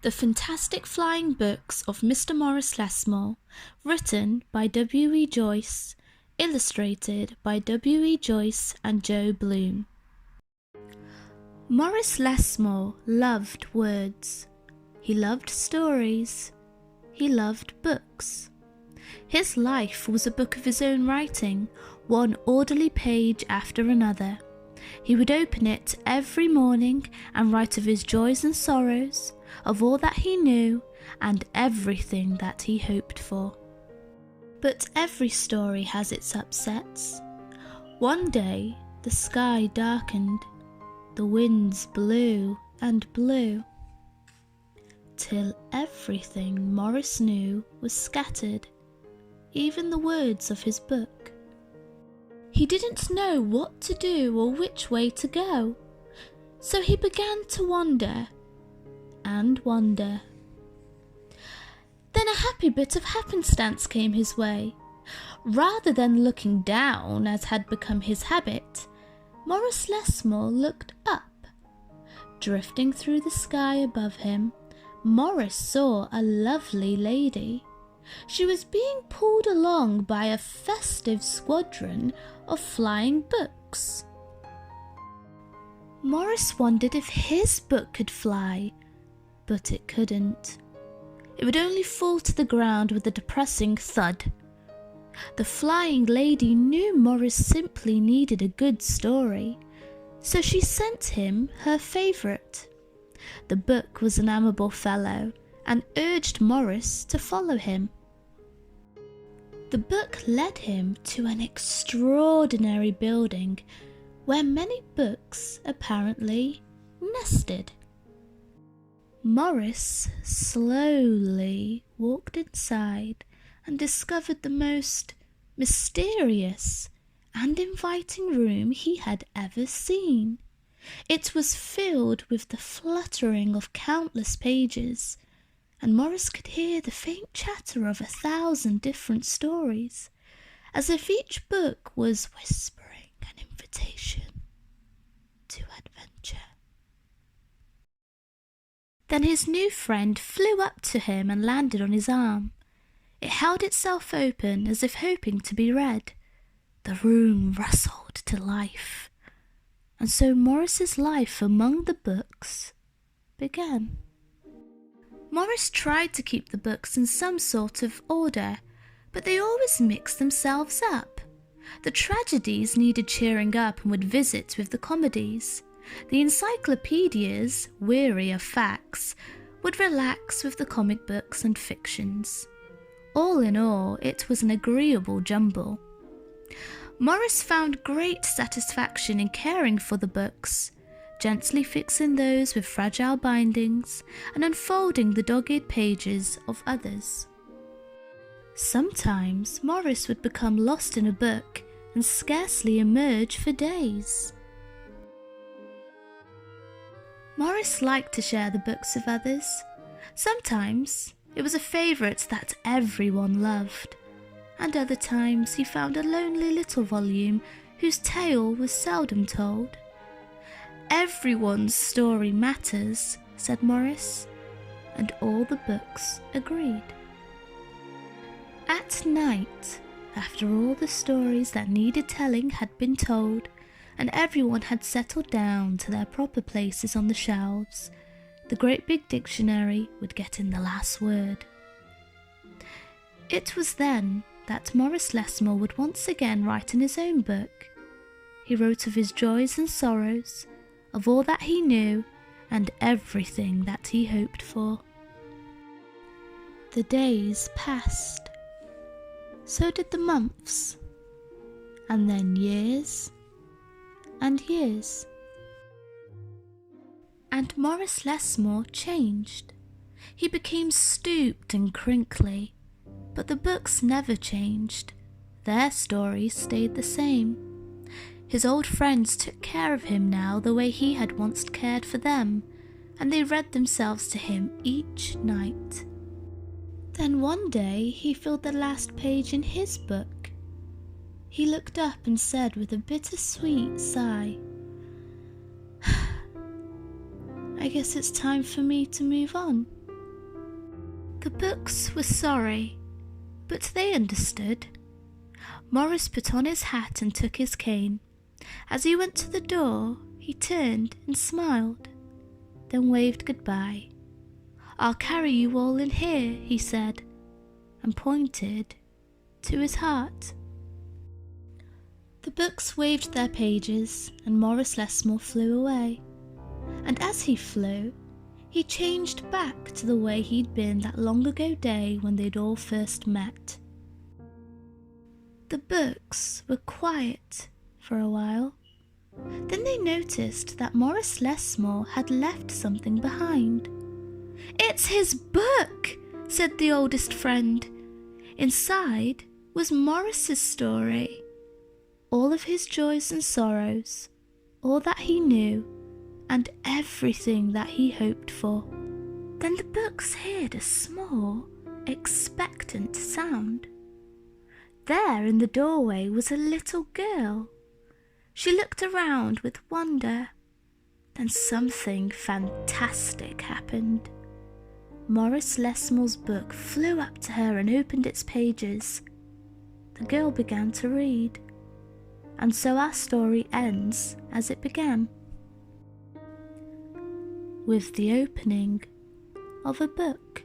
The Fantastic Flying Books of Mr. Maurice Lessmore, written by W.E. Joyce, illustrated by W.E. Joyce and Joe Bloom. Maurice Lessmore loved words. He loved stories. He loved books. His life was a book of his own writing, one orderly page after another. He would open it every morning and write of his joys and sorrows, of all that he knew, and everything that he hoped for. But every story has its upsets. One day the sky darkened, the winds blew and blew, till everything Maurice knew was scattered, even the words of his book. He didn't know what to do or which way to go, so he began to wander and wonder. Then a happy bit of happenstance came his way. Rather than looking down, as had become his habit, Maurice Lessmore looked up. Drifting through the sky above him, Maurice saw a lovely lady. She was being pulled along by a festive squadron of flying books. Maurice wondered if his book could fly, but it couldn't. It would only fall to the ground with a depressing thud. The flying lady knew Maurice simply needed a good story, so she sent him her favourite. The book was an amiable fellow and urged Maurice to follow him. The book led him to an extraordinary building where many books apparently nested. Maurice slowly walked inside and discovered the most mysterious and inviting room he had ever seen. It was filled with the fluttering of countless pages, and Maurice could hear the faint chatter of 1,000 different stories, as if each book was whispering an invitation to adventure. Then his new friend flew up to him and landed on his arm. It held itself open as if hoping to be read. The room rustled to life, and so Maurice's life among the books began. Maurice tried to keep the books in some sort of order, but they always mixed themselves up. The tragedies needed cheering up and would visit with the comedies. The encyclopedias, weary of facts, would relax with the comic books and fictions. All in all, it was an agreeable jumble. Maurice found great satisfaction in caring for the books, gently fixing those with fragile bindings and unfolding the dogged pages of others. Sometimes Maurice would become lost in a book and scarcely emerge for days. Maurice liked to share the books with others. Sometimes it was a favourite that everyone loved, and other times he found a lonely little volume whose tale was seldom told. "Everyone's story matters," said Maurice, and all the books agreed. At night, after all the stories that needed telling had been told, and everyone had settled down to their proper places on the shelves, the great big dictionary would get in the last word. It was then that Maurice Lessmore would once again write in his own book. He wrote of his joys and sorrows, of all that he knew, and everything that he hoped for. The days passed. So did the months, and then years and years. And Maurice Lessmore changed. He became stooped and crinkly, but the books never changed. Their stories stayed the same. His old friends took care of him now the way he had once cared for them, and they read themselves to him each night. Then one day he filled the last page in his book. He looked up and said with a bittersweet sigh, "I guess it's time for me to move on." The books were sorry, but they understood. Morris put on his hat and took his cane. As he went to the door, he turned and smiled, then waved goodbye. "I'll carry you all in here," he said, and pointed to his heart. The books waved their pages, and Morris Lessmore flew away. And as he flew, he changed back to the way he'd been that long ago day when they'd all first met. The books were quiet for a while. Then they noticed that Morris Lessmore had left something behind. "It's his book," said the oldest friend. Inside was Morris's story. All of his joys and sorrows, all that he knew, and everything that he hoped for. Then the books heard a small, expectant sound. There in the doorway was a little girl. She looked around with wonder. Then something fantastic happened. Morris Lessmore's book flew up to her and opened its pages. The girl began to read. And so our story ends as it began, with the opening of a book.